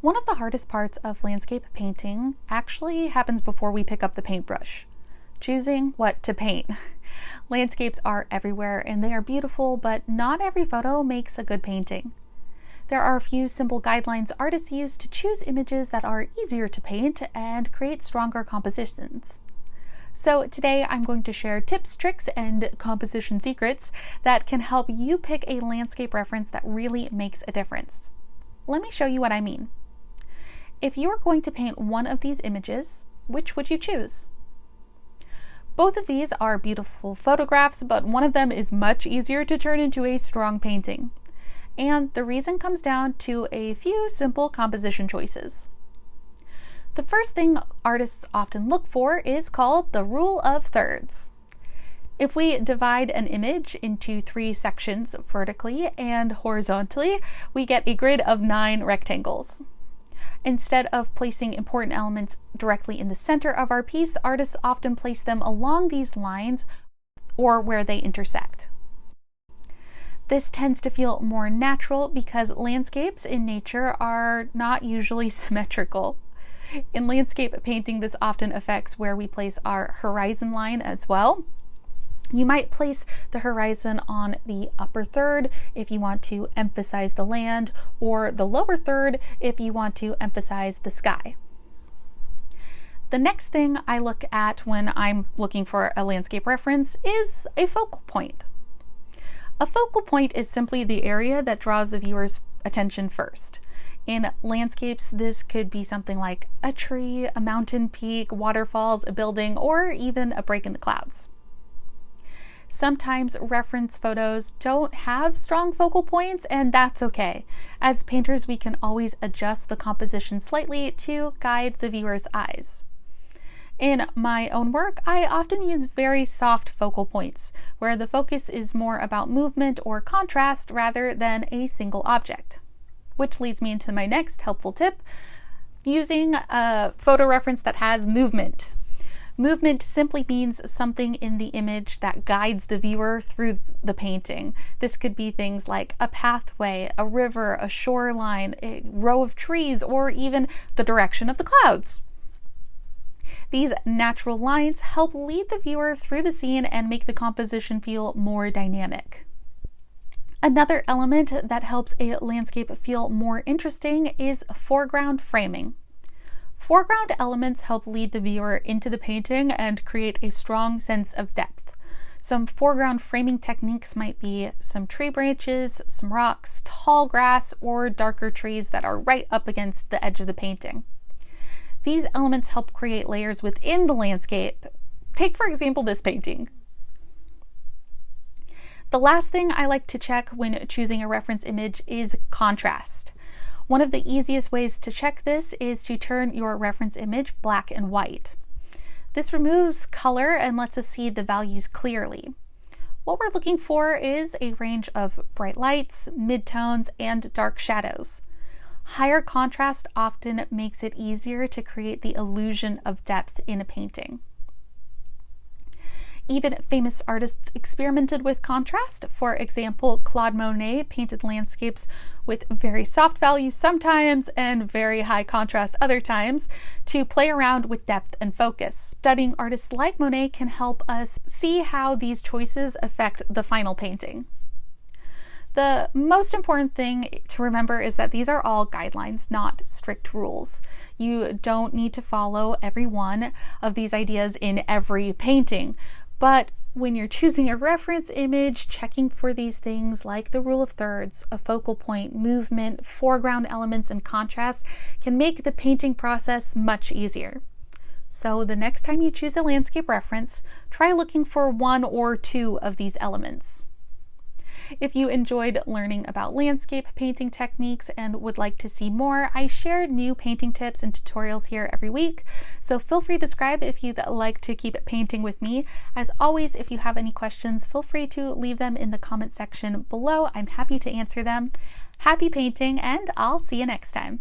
One of the hardest parts of landscape painting actually happens before we pick up the paintbrush. Choosing what to paint. Landscapes are everywhere and they are beautiful, but not every photo makes a good painting. There are a few simple guidelines artists use to choose images that are easier to paint and create stronger compositions. So today I'm going to share tips, tricks, and composition secrets that can help you pick a landscape reference that really makes a difference. Let me show you what I mean. If you were going to paint one of these images, which would you choose? Both of these are beautiful photographs, but one of them is much easier to turn into a strong painting. And the reason comes down to a few simple composition choices. The first thing artists often look for is called the rule of thirds. If we divide an image into 3 sections vertically and horizontally, we get a grid of 9 rectangles. Instead of placing important elements directly in the center of our piece, artists often place them along these lines or where they intersect. This tends to feel more natural because landscapes in nature are not usually symmetrical. In landscape painting, this often affects where we place our horizon line as well. You might place the horizon on the upper third if you want to emphasize the land, or the lower third if you want to emphasize the sky. The next thing I look at when I'm looking for a landscape reference is a focal point. A focal point is simply the area that draws the viewer's attention first. In landscapes, this could be something like a tree, a mountain peak, waterfalls, a building, or even a break in the clouds. Sometimes reference photos don't have strong focal points, and that's okay. As painters, we can always adjust the composition slightly to guide the viewer's eyes. In my own work, I often use very soft focal points, where the focus is more about movement or contrast rather than a single object. Which leads me into my next helpful tip, using a photo reference that has movement. Movement simply means something in the image that guides the viewer through the painting. This could be things like a pathway, a river, a shoreline, a row of trees, or even the direction of the clouds. These natural lines help lead the viewer through the scene and make the composition feel more dynamic. Another element that helps a landscape feel more interesting is foreground framing. Foreground elements help lead the viewer into the painting and create a strong sense of depth. Some foreground framing techniques might be some tree branches, some rocks, tall grass, or darker trees that are right up against the edge of the painting. These elements help create layers within the landscape. Take, for example, this painting. The last thing I like to check when choosing a reference image is contrast. One of the easiest ways to check this is to turn your reference image black and white. This removes color and lets us see the values clearly. What we're looking for is a range of bright lights, midtones, and dark shadows. Higher contrast often makes it easier to create the illusion of depth in a painting. Even famous artists experimented with contrast. For example, Claude Monet painted landscapes with very soft values sometimes and very high contrast other times to play around with depth and focus. Studying artists like Monet can help us see how these choices affect the final painting. The most important thing to remember is that these are all guidelines, not strict rules. You don't need to follow every one of these ideas in every painting. But when you're choosing a reference image, checking for these things like the rule of thirds, a focal point, movement, foreground elements, and contrast can make the painting process much easier. So the next time you choose a landscape reference, try looking for 1 or 2 of these elements. If you enjoyed learning about landscape painting techniques and would like to see more, I share new painting tips and tutorials here every week, so feel free to subscribe if you'd like to keep painting with me. As always, if you have any questions, feel free to leave them in the comment section below. I'm happy to answer them. Happy painting, and I'll see you next time.